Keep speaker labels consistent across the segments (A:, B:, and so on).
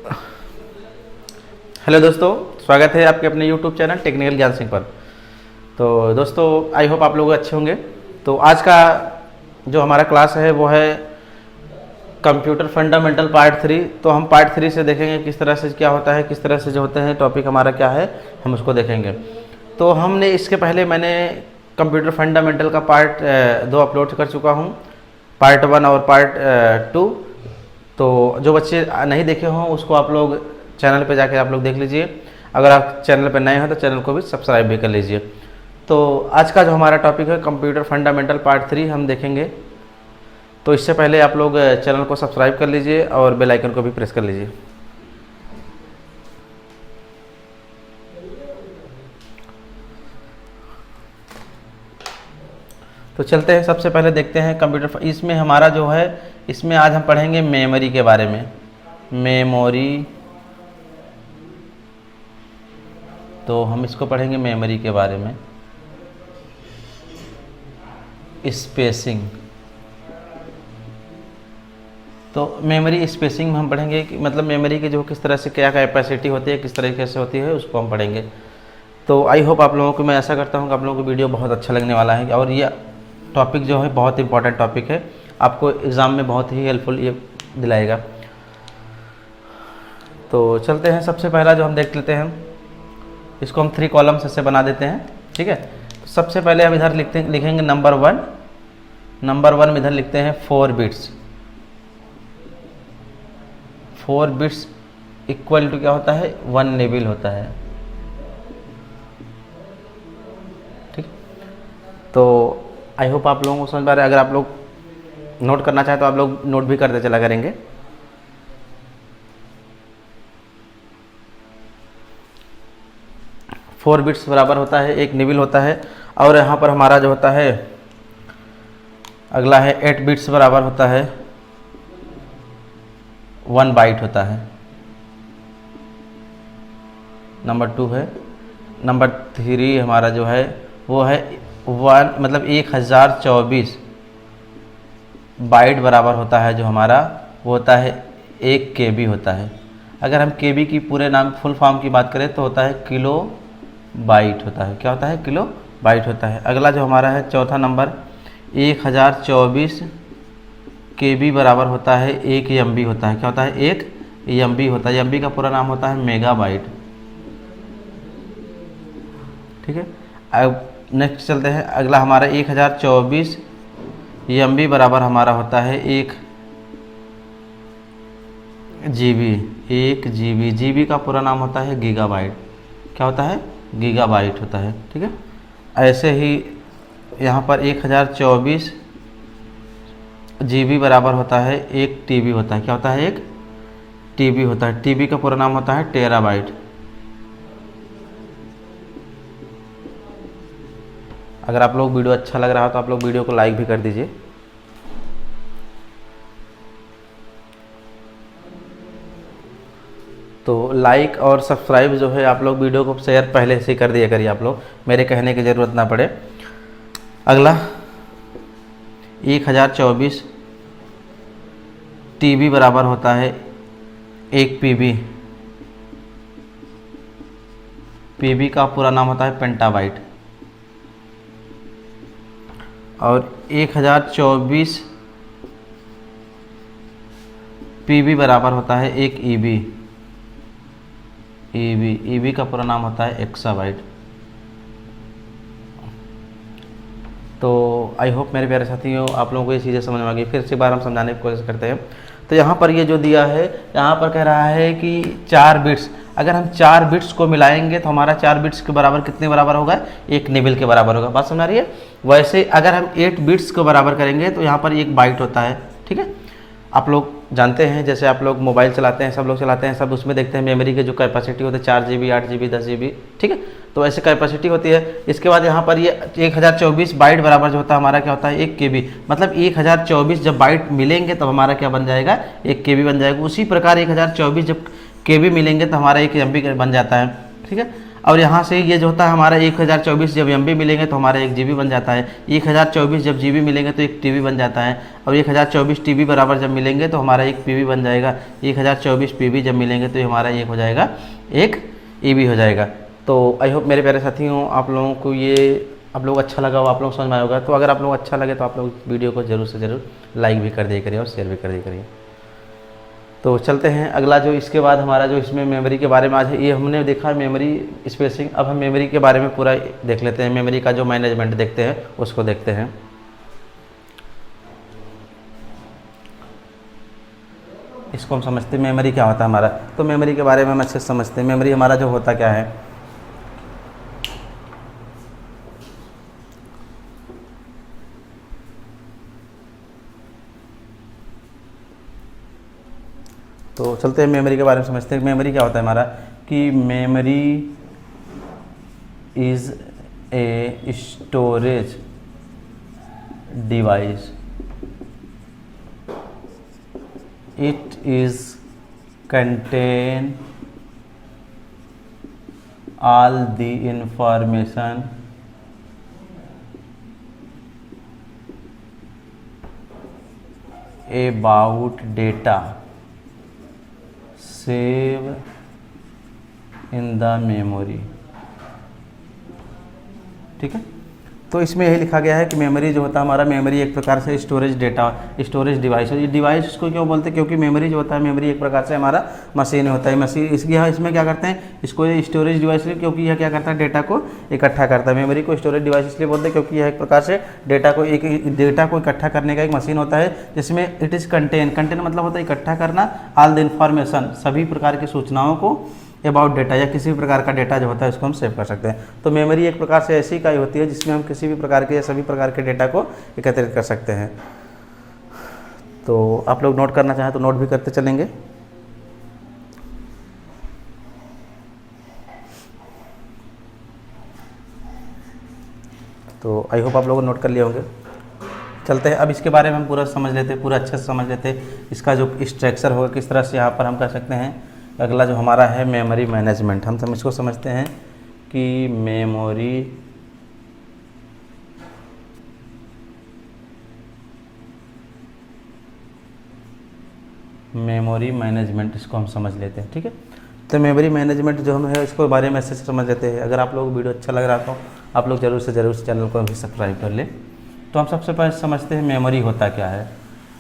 A: Hello दोस्तों, स्वागत है आपके अपने YouTube चैनल टेक्निकल ज्ञान सिंह पर। तो दोस्तों, आई होप आप लोग अच्छे होंगे। तो आज का जो हमारा क्लास है वो है कंप्यूटर फंडामेंटल पार्ट 3। तो हम पार्ट 3 से देखेंगे किस तरह से क्या होता है, किस तरह से जो होते हैं, टॉपिक हमारा क्या है, हम उसको देखेंगे। तो हमने इसके पहले मैंने कंप्यूटर फंडामेंटल का पार्ट 2 अपलोड कर चुका हूँ, पार्ट 1 और पार्ट 2। तो जो बच्चे नहीं देखे हों उसको आप लोग चैनल पे जाके आप लोग देख लीजिए। अगर आप चैनल पे नए हो तो चैनल को भी सब्सक्राइब भी कर लीजिए। तो आज का जो हमारा टॉपिक है कंप्यूटर फंडामेंटल पार्ट 3 हम देखेंगे। तो इससे पहले आप लोग चैनल को सब्सक्राइब कर लीजिए और बेल आइकन को भी प्रेस कर लीजिए। तो चलते हैं, सबसे पहले देखते हैं कंप्यूटर। इसमें हमारा जो है, इसमें आज हम पढ़ेंगे मेमोरी के बारे में। मेमोरी, तो हम इसको पढ़ेंगे मेमोरी के बारे में। स्पेसिंग, तो मेमोरी स्पेसिंग में हम पढ़ेंगे कि मतलब मेमोरी की जो किस तरह से क्या कैपेसिटी होती है, किस तरीके से होती है, उसको हम पढ़ेंगे। तो आई होप आप लोगों को, मैं ऐसा करता हूँ कि आप लोगों को वीडियो बहुत अच्छा लगने वाला है और ये टॉपिक जो है बहुत इंपॉर्टेंट टॉपिक है, आपको एग्ज़ाम में बहुत ही हेल्पफुल ये दिलाएगा। तो चलते हैं, सबसे पहला जो हम देख लेते हैं, इसको हम 3 कॉलम्स से बना देते हैं, ठीक है। तो सबसे पहले हम इधर लिखेंगे नंबर 1 में इधर लिखते हैं 4 बिट्स। 4 बिट्स इक्वल टू क्या होता है, 1 निबल होता है, ठीक। तो आई होप आप लोगों को समझ पा रहे हैं। अगर आप लोग नोट करना चाहें तो आप लोग नोट भी करते चला करेंगे। फोर बिट्स बराबर होता है 1 निबल होता है। और यहाँ पर हमारा जो होता है अगला है 8 बिट्स बराबर होता है 1 बाइट होता है। नंबर 2 है। नंबर 3 हमारा जो है वो है 1 मतलब 1024 बाइट बराबर होता है, जो हमारा वो होता है 1 KB होता है। अगर हम KB की पूरे नाम फुल फॉर्म की बात करें तो होता है किलो बाइट होता है। क्या होता है, किलो बाइट होता है। अगला जो हमारा है चौथा नंबर 1024 KB बराबर होता है 1 MB होता है। क्या होता है, 1 MB होता है। MB का पूरा नाम होता है मेगाबाइट, ठीक है। अब नेक्स्ट चलते हैं, अगला हमारा 1024 MB बराबर हमारा होता है 1 GB। 1 GB, GB का पूरा नाम होता है गीगाबाइट। क्या होता है, गीगाबाइट होता है, ठीक है। ऐसे ही यहाँ पर 1024 GB बराबर होता है 1 TB होता है। क्या होता है, 1 TB होता है। TB का पूरा नाम होता है टेराबाइट। अगर आप लोग वीडियो अच्छा लग रहा हो तो आप लोग वीडियो को लाइक भी कर दीजिए। तो लाइक और सब्सक्राइब जो है आप लोग वीडियो को शेयर पहले से कर दिया करिए, आप लोग मेरे कहने की ज़रूरत ना पड़े। अगला 1024 TB बराबर होता है 1 PB। PB का पूरा नाम होता है पेंटाबाइट। और 1024 PB बराबर होता है 1 EB। EB का पूरा नाम होता है एक्साबाइट। तो आई होप मेरे प्यारे साथियों आप लोगों को ये चीज़ें समझ में आ गई। फिर से एक बार हम समझाने की कोशिश करते हैं। तो यहाँ पर ये जो दिया है, यहाँ पर कह रहा है कि 4 बिट्स, अगर हम 4 बिट्स को मिलाएंगे तो हमारा 4 बिट्स के बराबर कितने बराबर होगा, 1 निबल के बराबर होगा। बात समझ आ रही है। वैसे अगर हम 8 बिट्स को बराबर करेंगे तो यहाँ पर 1 बाइट होता है, ठीक है। आप लोग जानते हैं, जैसे आप लोग मोबाइल चलाते हैं, सब लोग चलाते हैं, सब उसमें देखते हैं मेमोरी की जो कैपेसिटी होती है 4 GB, 8 GB, 10 GB, ठीक है। तो ऐसे कैपेसिटी होती है। इसके बाद यहाँ पर ये 1024 बाइट बराबर जो होता है हमारा क्या होता है, 1 KB। मतलब 1024 जब बाइट मिलेंगे तब हमारा क्या बन जाएगा, 1 KB बन जाएगा। उसी प्रकार 1024 जब KB मिलेंगे तो हमारा 1 MB बन जाता है, ठीक है। और यहाँ से ये जो होता है हमारा 1024 जब MB मिलेंगे तो हमारा 1 GB बन जाता है, 1024 जब GB मिलेंगे तो 1 TB बन जाता है, और 1024 TB बराबर जब मिलेंगे तो हमारा 1 PB बन जाएगा, 1024 PB जब मिलेंगे तो हमारा एक हो जाएगा 1 EB हो जाएगा। तो आई होप मेरे प्यारे साथियों आप लोगों को ये आप लोग अच्छा लगा हो, आप लोग समझ में आया होगा। तो अगर आप लोग अच्छा लगे तो आप लोग वीडियो को ज़रूर से ज़रूर लाइक भी कर दिया करिए और शेयर भी कर दिया करिए। तो चलते हैं अगला जो इसके बाद हमारा जो इसमें मेमोरी के बारे में आज है, ये हमने देखा मेमोरी स्पेसिंग। अब हम मेमोरी के बारे में पूरा देख लेते हैं, मेमोरी का जो मैनेजमेंट देखते हैं उसको देखते हैं। इसको हम समझते हैं मेमोरी क्या होता है हमारा। तो मेमोरी के बारे में हम अच्छे से समझते हैं। मेमोरी हमारा जो होता क्या है, तो चलते हैं मेमोरी के बारे में समझते हैं। मेमोरी क्या होता है हमारा, कि memory is a storage device, it is contain all the information about data save in the memory। ठीक है, तो इसमें यही लिखा गया है कि मेमोरी जो होता है हमारा, मेमोरी एक प्रकार से स्टोरेज डेटा स्टोरेज डिवाइस है। ये डिवाइस इसको क्यों बोलते हैं, क्योंकि मेमोरी जो होता है, मेमोरी एक प्रकार से हमारा मशीन होता है। मशीन इसमें क्या करते हैं, इसको ये स्टोरेज डिवाइस, क्योंकि यह क्या करता है, डेटा को इकट्ठा करता है। मेमोरी को स्टोरेज डिवाइस इसलिए बोलते हैं क्योंकि यह एक प्रकार से डेटा को इकट्ठा करने का एक मशीन होता है, जिसमें इट इज़ कंटेन मतलब होता है इकट्ठा करना, ऑल द इन्फॉर्मेशन सभी प्रकार की सूचनाओं को, अबाउट डेटा या किसी भी प्रकार का डेटा जो होता है उसको हम सेव कर सकते हैं। तो मेमोरी एक प्रकार से ऐसी इकाई होती है जिसमें हम किसी भी प्रकार के या सभी प्रकार के डेटा को एकत्रित कर सकते हैं। तो आप लोग नोट करना चाहें तो नोट भी करते चलेंगे। तो आई होप आप लोगों ने नोट कर लिए होंगे। चलते हैं अब इसके बारे में हम पूरा समझ लेते हैं, पूरा अच्छे से समझ लेते हैं। इसका जो स्ट्रक्चर होगा किस तरह से यहाँ पर हम कर सकते हैं। अगला जो हमारा है मेमोरी मैनेजमेंट, हम इसको समझते हैं कि मेमोरी मैनेजमेंट इसको हम समझ लेते हैं। ठीक है, तो मेमोरी मैनेजमेंट जो हम है इसको बारे में अच्छे से समझ लेते हैं। अगर आप लोगों को वीडियो अच्छा लग रहा तो आप लोग ज़रूर से चैनल को भी सब्सक्राइब कर लें। तो हम सबसे पहले समझते हैं मेमोरी होता क्या है।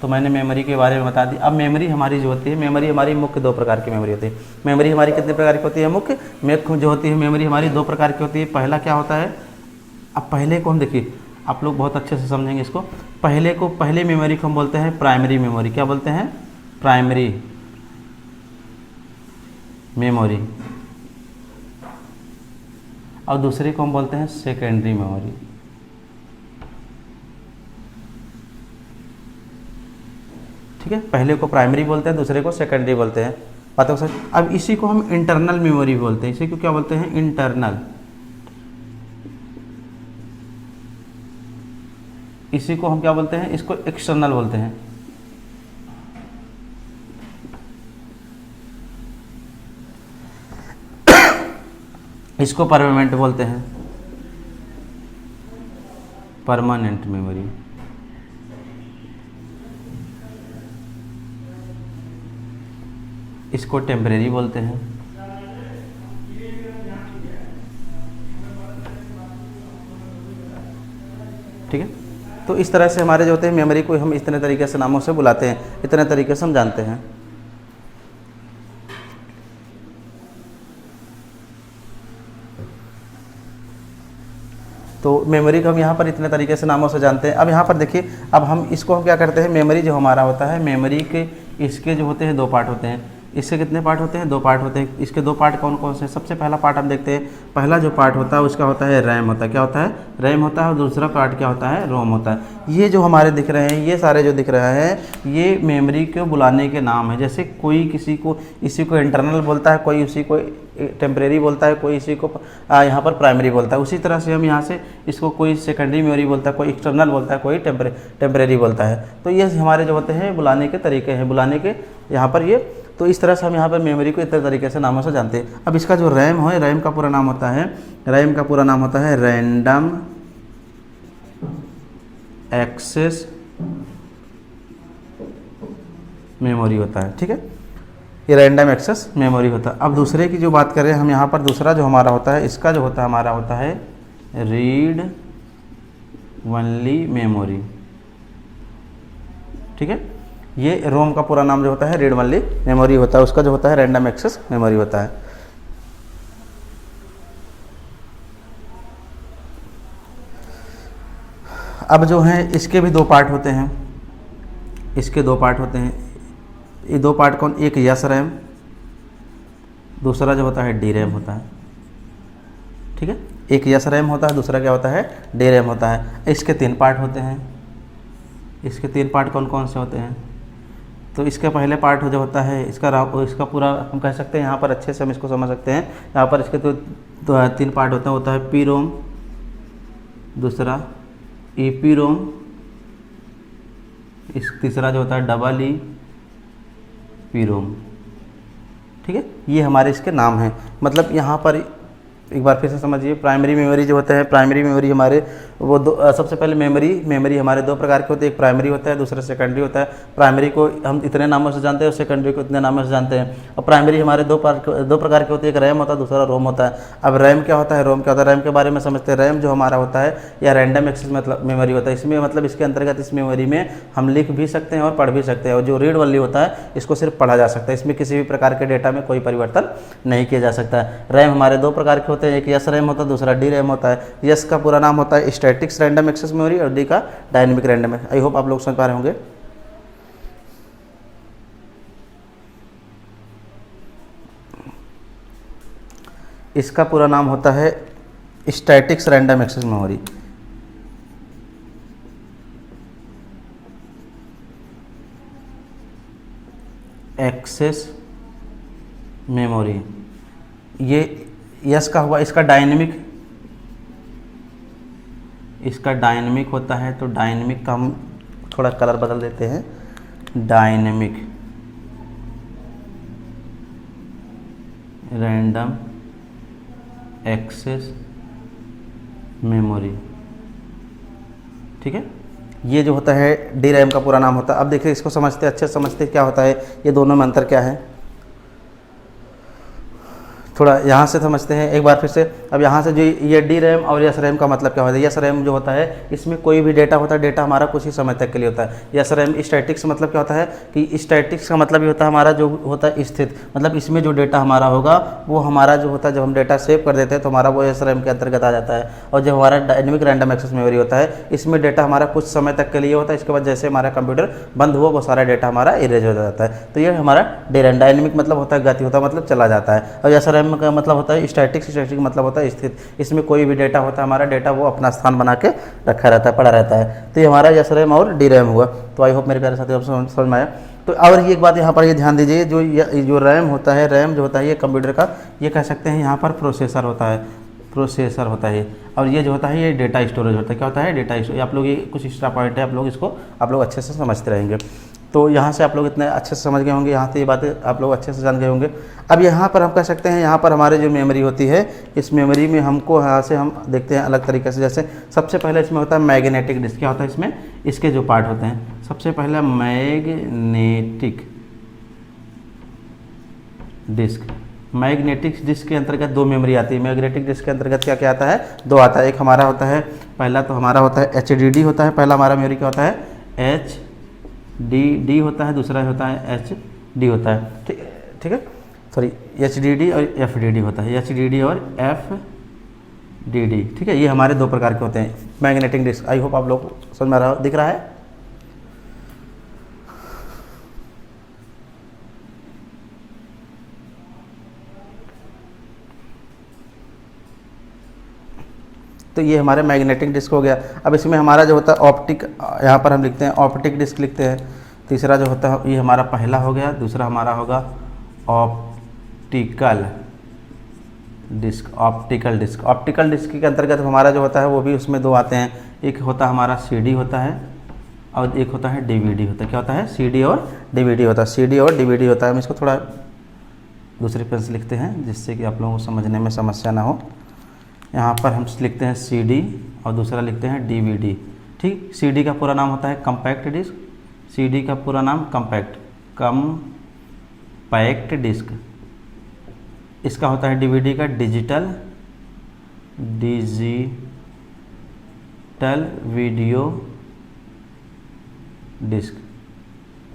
A: तो मैंने मेमोरी के बारे में बता दी। अब मेमोरी हमारी जो होती है, मेमोरी हमारी मुख्य 2 प्रकार की मेमोरी होती है। मेमोरी हमारी कितने प्रकार की होती है, मुख्य जो होती है मेमोरी हमारी 2 प्रकार की होती है। पहला क्या होता है, अब पहले को हम देखिए, आप लोग बहुत अच्छे से समझेंगे इसको। पहले मेमोरी को हम बोलते हैं प्राइमरी मेमोरी। क्या बोलते हैं, प्राइमरी मेमोरी। और दूसरे को हम बोलते हैं सेकेंडरी मेमोरी। ठीक है, पहले को प्राइमरी बोलते हैं, दूसरे को सेकेंडरी बोलते हैं। बातों से अब इसी को हम इंटरनल मेमोरी बोलते हैं। इसी को क्या बोलते हैं, इंटरनल। इसी को हम क्या बोलते हैं, इसको एक्सटर्नल बोलते हैं। इसको परमानेंट बोलते हैं, परमानेंट मेमोरी। इसको टेम्परेरी बोलते हैं। ठीक है, तो इस तरह से हमारे जो होते हैं मेमोरी को हम इतने तरीके से नामों से बुलाते हैं, इतने तरीके से हम जानते हैं। तो मेमोरी को हम यहाँ पर इतने तरीके से नामों से जानते हैं। अब यहाँ पर देखिए, अब हम इसको हम क्या करते हैं, मेमोरी जो हमारा होता है, मेमोरी के इसके जो होते हैं 2 पार्ट होते हैं। इसके कितने पार्ट होते हैं, 2 पार्ट होते हैं। इसके 2 पार्ट कौन कौन से हैं? सबसे पहला पार्ट हम देखते हैं। पहला जो पार्ट होता है उसका होता है रैम होता है। क्या होता है, रैम होता है। और दूसरा पार्ट क्या होता है, रोम होता है। ये जो हमारे दिख रहे हैं, ये सारे जो दिख रहे हैं, ये मेमोरी को बुलाने के नाम है। जैसे कोई किसी को, इसी को इंटरनल बोलता है, कोई उसी को टेम्परेरी बोलता है, कोई इसी को यहाँ पर प्राइमरी बोलता है। उसी तरह से हम यहाँ से इसको कोई सेकेंडरी मेमोरी बोलता है, कोई एक्सटर्नल बोलता है, कोई टेम्परेरी बोलता है। तो ये हमारे जो होते हैं बुलाने के तरीके हैं, बुलाने के यहाँ पर ये। तो इस तरह से हम यहाँ पर मेमोरी को इतने तरीके से नामों से जानते हैं। अब इसका जो रैम है, रैम का पूरा नाम होता है, रैम का पूरा नाम होता है रैंडम एक्सेस मेमोरी होता है। ठीक है, ये रैंडम एक्सेस मेमोरी होता है। अब दूसरे की जो बात करें हम यहाँ पर, दूसरा जो हमारा होता है, इसका जो होता है हमारा होता है रीड ओनली मेमोरी। ठीक है, ये रोम का पूरा नाम जो होता है रीड ओनली मेमोरी होता है, उसका जो होता है रैंडम एक्सेस मेमोरी होता है। अब जो है इसके भी दो पार्ट होते हैं, इसके दो पार्ट होते हैं। ये दो पार्ट कौन, एक यस रैम, दूसरा जो होता है डी रैम होता है। ठीक है, एक यस रैम होता है, दूसरा क्या होता है डी रैम होता है। इसके तीन पार्ट होते हैं। इसके तीन पार्ट कौन कौन से होते हैं? तो इसका पहले पार्ट जो होता है इसका पूरा हम कह सकते हैं, यहाँ पर अच्छे से हम इसको समझ सकते हैं। यहाँ पर इसके तो तीन पार्ट होता है पी रोम, दूसरा ई पी रोम, इस तीसरा जो होता है डबल ई पी रोम। ठीक है, ये हमारे इसके नाम हैं। मतलब यहाँ पर एक बार फिर से समझिए, प्राइमरी मेमोरी जो होते हैं, प्राइमरी मेमोरी हमारे वो सबसे पहले मेमोरी हमारे दो प्रकार के होते हैं। एक प्राइमरी होता है, दूसरा सेकेंडरी होता है। प्राइमरी को हम इतने नामों से जानते हैं और सेकेंडरी को इतने नामों से जानते हैं। और प्राइमरी हमारे दो प्रकार के होते हैं, एक रैम होता है, दूसरा रोम होता है। अब रैम क्या होता है, रोम क्या होता है, रैम के बारे में समझते हैं। रैम जो हमारा होता है या रैंडम एक्सेस मतलब मेमोरी होता है। इसमें मतलब इसके अंतर्गत इस मेमोरी में हम लिख भी सकते हैं और पढ़ भी सकते हैं। और जो रीड ओनली होता है इसको सिर्फ पढ़ा जा सकता है, इसमें किसी भी प्रकार के डेटा में कोई परिवर्तन नहीं किया जा सकता है। रैम हमारे दो प्रकार के होते हैं, एक यस रैम होता है, दूसरा डी रैम होता है। यस का पूरा नाम होता है स्टैटिक्स रैंडम एक्सेस मेमोरी और डी का डायनेमिक रैंडम। आई होप आप लोग समझ पा रहे होंगे। इसका पूरा नाम होता है statics random access memory. Access memory ये यस का हुआ। इसका डायनेमिक होता है। तो डायनेमिक का हम थोड़ा कलर बदल देते हैं, डायनेमिक रैंडम एक्सेस मेमोरी। ठीक है, ये जो होता है डी रैम का पूरा नाम होता है। अब देखिए इसको समझते अच्छे से समझते क्या होता है, ये दोनों में अंतर क्या है, थोड़ा यहाँ से समझते हैं एक बार फिर से। अब यहाँ से जो ये डी रैम और यस रैम का मतलब क्या होता है। यस रैम जो होता है इसमें कोई भी डेटा होता है, डेटा हमारा कुछ ही समय तक के लिए होता है। यस रैम स्टैटिक्स मतलब क्या होता है कि स्टैटिक्स का मतलब ये होता है हमारा जो होता है स्थित, मतलब इसमें जो डेटा हमारा होगा वो हमारा जो होता है, जब हम डेटा सेव कर देते हैं तो हमारा वो यस रैम के अंतर्गत आ जाता है। और जो हमारा डायनेमिक रैंडम एक्सेस मेमोरी होता है इसमें डेटा हमारा कुछ समय तक के लिए होता है, इसके बाद जैसे हमारा कंप्यूटर बंद हुआ वो सारा डेटा हमारा इरेज हो जाता है। तो ये हमारा डी रैम। डायनेमिक मतलब होता है गति होता है, मतलब चला जाता है। और यस रैम का मतलब होता है स्टैटिक मतलब होता है स्थित, इसमें कोई भी डेटा होता है हमारा डेटा वो अपना स्थान बना के रखा रहता है, पड़ा रहता है। तो ये हमारा यस रैम और डी रैम हुआ। तो आई होप मेरे प्यारे साथियों समझ में आया। तो और ये एक बात यहाँ पर ये ध्यान दीजिए, जो रैम होता है, रैम जो होता है ये कंप्यूटर का, ये कह सकते हैं यहाँ पर प्रोसेसर होता है, प्रोसेसर होता है। और ये जो होता है ये डेटा स्टोरेज होता है। क्या होता है, डेटा स्टोरेज। आप लोग ये कुछ एक्स्ट्रा पॉइंट है, आप लोग इसको आप लोग अच्छे से समझते रहेंगे। तो यहाँ से आप लोग इतने अच्छे से समझ गए होंगे, यहाँ से ये बातें आप लोग अच्छे से जान गए होंगे। अब यहाँ पर हम कह सकते हैं, यहाँ पर हमारे जो मेमोरी होती है, इस मेमोरी में हमको यहाँ से हम देखते हैं अलग तरीके से। जैसे सबसे पहले इसमें होता है मैग्नेटिक डिस्क। क्या होता है इसमें, इसके जो पार्ट होते हैं, सबसे पहला मैग्नेटिक डिस्क। मैग्नेटिक डिस्क के अंतर्गत दो मेमोरी आती है। मैग्नेटिक डिस्क के अंतर्गत क्या क्या आता है, दो आता है। एक हमारा होता है, पहला तो हमारा होता है HDD होता है, पहला हमारा मेमोरी क्या होता है HDD होता है, दूसरा होता है HD होता है। ठीक है, सॉरी HDD और FDD होता है, HDD और FDD। ठीक है, ये हमारे दो प्रकार के होते हैं मैग्नेटिक डिस्क। आई होप आप लोग समझ में आ रहा दिख रहा है। तो ये हमारे मैग्नेटिक डिस्क हो गया। अब इसमें हमारा जो होता है ऑप्टिक, यहाँ पर हम लिखते हैं ऑप्टिक डिस्क लिखते हैं। तीसरा जो होता है ये हमारा पहला हो गया, दूसरा हमारा होगा optical disc. Optical disc, optical disc के अंतर्गत हमारा जो होता है वो भी उसमें दो आते हैं, एक होता है हमारा CD होता है और एक होता है DVD होता है। क्या होता है? CD और DVD होता है। CD और DVD होता है। हम इसको थोड़ा दूसरे पेन से लिखते हैं जिससे कि आप लोगों को समझने में समस्या ना हो। यहाँ पर हम लिखते हैं CD और दूसरा लिखते हैं DVD। ठीक, CD का पूरा नाम होता है कम्पैक्ट डिस्क। CD का पूरा नाम कम्पैक्ट डिस्क। इसका होता है DVD का डिजिटल वीडियो डिस्क।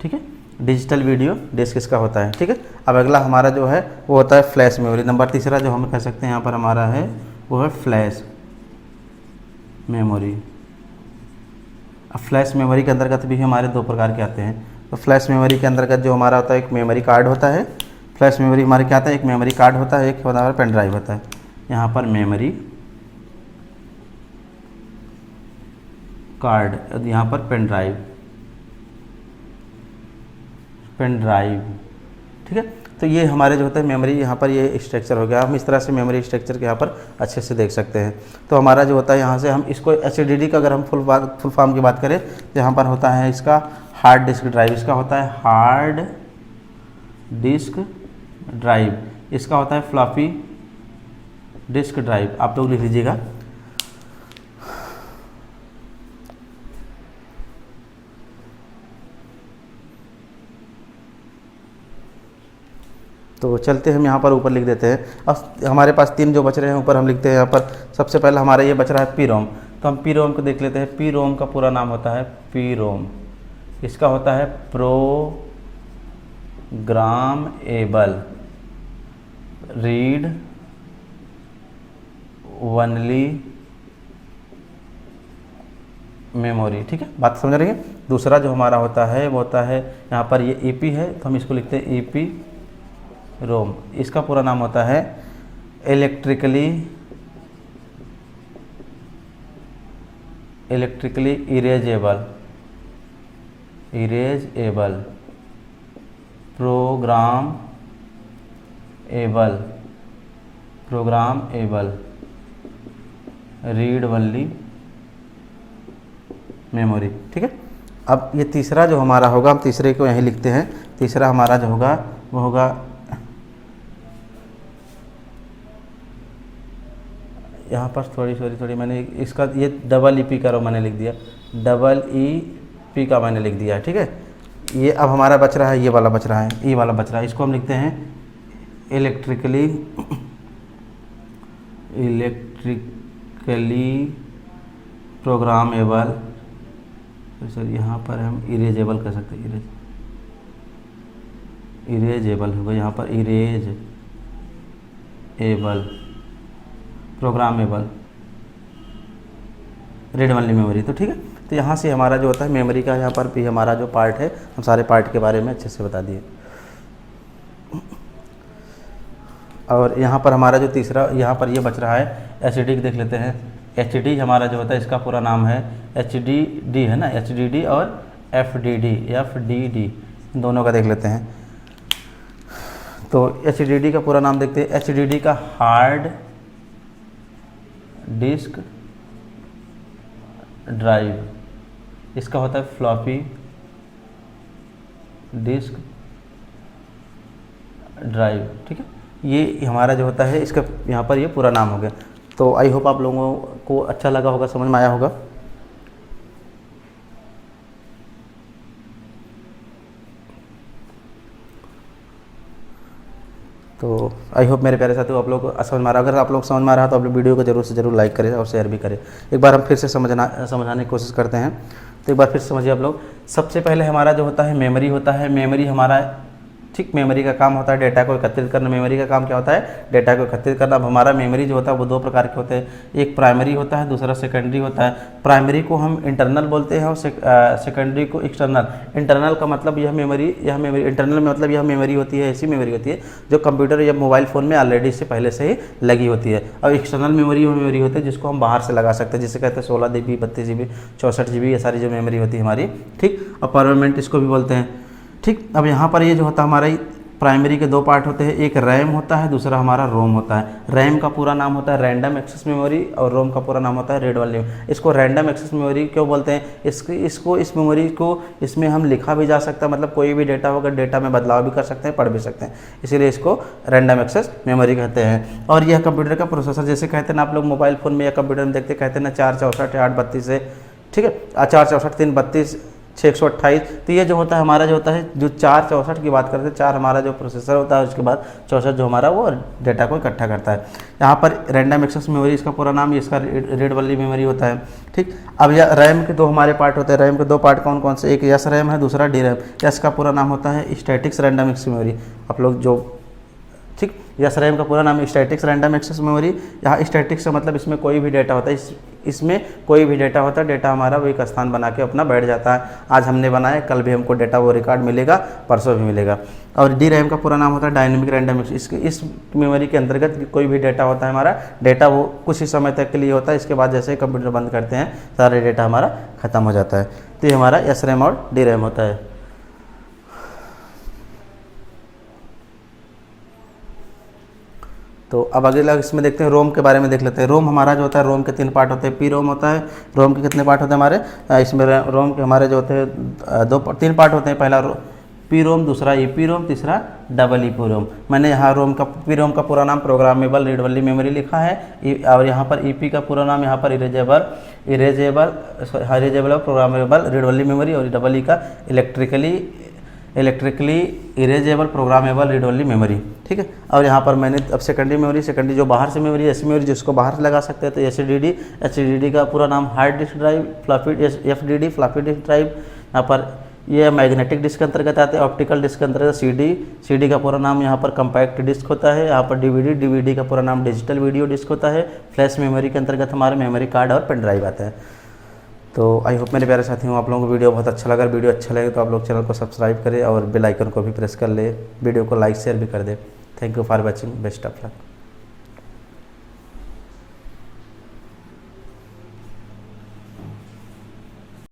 A: ठीक है, डिजिटल वीडियो डिस्क इसका होता है। ठीक है, अब अगला हमारा जो है वो होता है फ्लैश मेमोरी। नंबर तीसरा जो हम कह सकते हैं यहाँ पर हमारा है वो है फ्लैश मेमोरी। अब फ्लैश मेमोरी के अंतर्गत भी हमारे दो प्रकार के आते हैं। तो फ्लैश मेमोरी के अंतर्गत जो हमारा होता है एक मेमोरी कार्ड होता है। फ्लैश मेमोरी हमारे क्या आता है? एक मेमोरी कार्ड होता है, एक हमारा पेन ड्राइव होता है। यहाँ पर मेमोरी कार्ड, यहाँ पर पेन ड्राइव। ठीक है, तो ये हमारे जो होता है मेमोरी, यहाँ पर ये स्ट्रक्चर हो गया। हम इस तरह से मेमोरी स्ट्रक्चर के यहाँ पर अच्छे से देख सकते हैं। तो हमारा जो होता है यहाँ से हम इसको HDD का अगर हम फुल फॉर्म की बात करें तो यहाँ पर होता है इसका हार्ड डिस्क ड्राइव। इसका होता है हार्ड डिस्क ड्राइव। इसका होता है फ्लॉपी डिस्क ड्राइव। आप लोग लिख लीजिएगा। तो चलते हम यहाँ पर ऊपर लिख देते हैं। अब हमारे पास तीन जो बच रहे हैं ऊपर हम लिखते हैं यहाँ पर। सबसे पहले हमारा ये बच रहा है PROM। तो हम PROM को देख लेते हैं। PROM का पूरा नाम होता है PROM। इसका होता है प्रोग्रामेबल रीड ओनली मेमोरी। ठीक है, बात समझ रही है। दूसरा जो हमारा होता है वो होता है यहाँ पर ये EP है तो हम इसको लिखते हैं EPROM। इसका पूरा नाम होता है electrically erasable programmable read only memory. ठीक है, अब ये तीसरा जो हमारा होगा हम तीसरे को यहीं लिखते हैं। तीसरा हमारा जो होगा वो होगा यहाँ पर थोड़ी मैंने इसका ये EEP का मैंने लिख दिया, EEP का मैंने लिख दिया। ठीक है, ये अब हमारा बच रहा है ये वाला बच रहा है, ये वाला बच रहा है। इसको हम लिखते हैं इलेक्ट्रिकली प्रोग्रामेबल। सर यहाँ पर हम इरेजेबल कर सकते हैं, इरेजेबल होगा यहाँ पर, erasable programmable read only memory. तो ठीक है, तो यहाँ से हमारा जो होता है मेमोरी का यहाँ पर भी हमारा जो पार्ट है हम सारे पार्ट के बारे में अच्छे से बता दिए। और यहाँ पर हमारा जो तीसरा यहाँ पर ये बच रहा है HDD देख लेते हैं। HDD हमारा जो होता है इसका पूरा नाम है HDD है ना, HDD और FDD दोनों का देख लेते हैं। तो HDD का पूरा नाम देखते हैं। HDD का हार्ड डिस्क ड्राइव। इसका होता है फ्लॉपी डिस्क ड्राइव। ठीक है, ये हमारा जो होता है इसका यहाँ पर ये पूरा नाम हो गया। तो आई होप आप लोगों को अच्छा लगा होगा, समझ में आया होगा। तो आई होप मेरे प्यारे साथियों आप लोग को समझ में आ रहा। अगर आप लोग समझ में आ रहा तो आप लोग वीडियो को जरूर से जरूर लाइक करें और शेयर भी करें। एक बार हम फिर से समझाने की कोशिश करते हैं। तो एक बार फिर से समझिए आप लोग। सबसे पहले हमारा जो होता है मेमोरी होता है। मेमोरी हमारा ठीक, मेमोरी का काम होता है डेटा को एकत्रित करना। मेमोरी का काम क्या होता है, डेटा को एकत्रित करना। अब हमारा मेमोरी जो होता है वो दो प्रकार के होते हैं, एक प्राइमरी होता है, दूसरा सेकेंडरी होता है। प्राइमरी को हम इंटरनल बोलते हैं और सेकेंडरी को एक्सटर्नल। इंटरनल का मतलब यह मेमोरी इंटरनल में मतलब यह मेमोरी होती है, ऐसी मेमोरी होती है जो कंप्यूटर या मोबाइल फ़ोन में ऑलरेडी से पहले से ही लगी होती है। और एक्सटर्नल मेमोरी वो मेमोरी होती है जिसको हम बाहर से लगा सकते हैं, जिसे कहते हैं 16 GB, 32 GB, 64 GB, ये सारी जो मेमोरी होती है हमारी, ठीक। और परमानेंट इसको भी बोलते हैं, ठीक। अब यहाँ पर ये जो होता है हमारा प्राइमरी के दो पार्ट होते हैं, एक रैम होता है, दूसरा हमारा रोम होता है। रैम का पूरा नाम होता है रैंडम एक्सेस मेमोरी और रोम का पूरा नाम होता है रीड ओनली। इसको रैंडम एक्सेस मेमोरी क्यों बोलते हैं, इस मेमोरी को इसमें हम लिखा भी जा सकता है, मतलब कोई भी डेटा होगा डेटा में बदलाव भी कर सकते हैं, पढ़ भी सकते हैं, इसीलिए इसको रैंडम एक्सेस मेमोरी कहते हैं। और यह कंप्यूटर का प्रोसेसर, जैसे कहते हैं ना आप लोग मोबाइल फ़ोन में या कंप्यूटर में देखते कहते हैं ना 464 832 है, ठीक है, 464 332 628। तो ये जो होता है हमारा जो होता है जो 464 की बात करते हैं, 4 हमारा जो प्रोसेसर होता है, उसके बाद 64 जो हमारा वो डेटा को इकट्ठा करता है। यहाँ पर रैंडम एक्सेस मेमोरी इसका पूरा नाम, इसका रीड वाली मेमोरी होता है, ठीक। अब यह रैम के दो हमारे पार्ट होते हैं। रैम के दो पार्ट कौन कौन से, एक यस रैम है, दूसरा डी रैम। यस का पूरा नाम होता है स्टैटिक्स रैंडम एक्सेस मेमोरी, आप लोग जो, ठीक। यस रैम का पूरा नाम स्टैटिक्स रैंडम एक्सेस मेमोरी। यहाँ स्टैटिक्स का मतलब इसमें कोई भी डेटा होता है, इसमें कोई भी डेटा होता है, डेटा हमारा वो एक स्थान बना के अपना बैठ जाता है। आज हमने बनाया, कल भी हमको डेटा वो रिकॉर्ड मिलेगा, परसों भी मिलेगा। और डी रैम का पूरा नाम होता है डायनेमिक रैंडम एक्सेस। इस मेमोरी के अंतर्गत कोई भी डेटा होता है हमारा, डेटा वो कुछ ही समय तक के लिए होता है, इसके बाद जैसे कंप्यूटर बंद करते हैं सारा डेटा हमारा खत्म हो जाता है। तो ये हमारा एस रैम और डी रैम होता है। तो अब अगला इसमें देखते हैं रोम के बारे में देख लेते हैं। रोम हमारा जो होता है, रोम के 3 पार्ट होते हैं। पी रोम होता है, रोम के कितने पार्ट होते हैं हमारे, इसमें रोम के हमारे जो होते हैं 3 पार्ट होते हैं। पहला पी रोम, दूसरा ई पी रोम, तीसरा डबल ई पी रोम। मैंने यहाँ पी रोम का पूरा नाम प्रोग्रामेबल रीड ओनली मेमोरी लिखा है, और यहाँ पर ई पी का पूरा नाम यहाँ पर erasable programmable read only memory, और डबल ई का electrically erasable programmable read only memory, ठीक है। और यहाँ पर मैंने अब सेकेंडरी जो बाहर से मेमोरी, ऐसी मेमोरी जिसको बाहर से लगा सकते हैं, तो एचडीडी का पूरा नाम hard disk drive, FDD floppy disk drive. यहाँ पर ये मैग्नेटिक डिस्क के अंतर्गत आते हैं, ऑप्टिकल डिस्क के अंतर्गत सीडी का पूरा नाम यहाँ पर कम्पैक्ट डिस्क होता है। यहाँ पर डीवीडी का पूरा नाम डिजिटल वीडियो डिस्क होता है। फ्लैश मेमोरी के अंतर्गत हमारे मेमोरी कार्ड और पेन ड्राइव आते हैं। तो आई होप मेरे प्यारे साथियों आप लोगों को वीडियो बहुत अच्छा लगा। वीडियो अच्छा लगे तो आप लोग चैनल को सब्सक्राइब करें और बेल आइकन को भी प्रेस कर ले, वीडियो को लाइक शेयर भी कर दे। Thank you for watching, best of luck.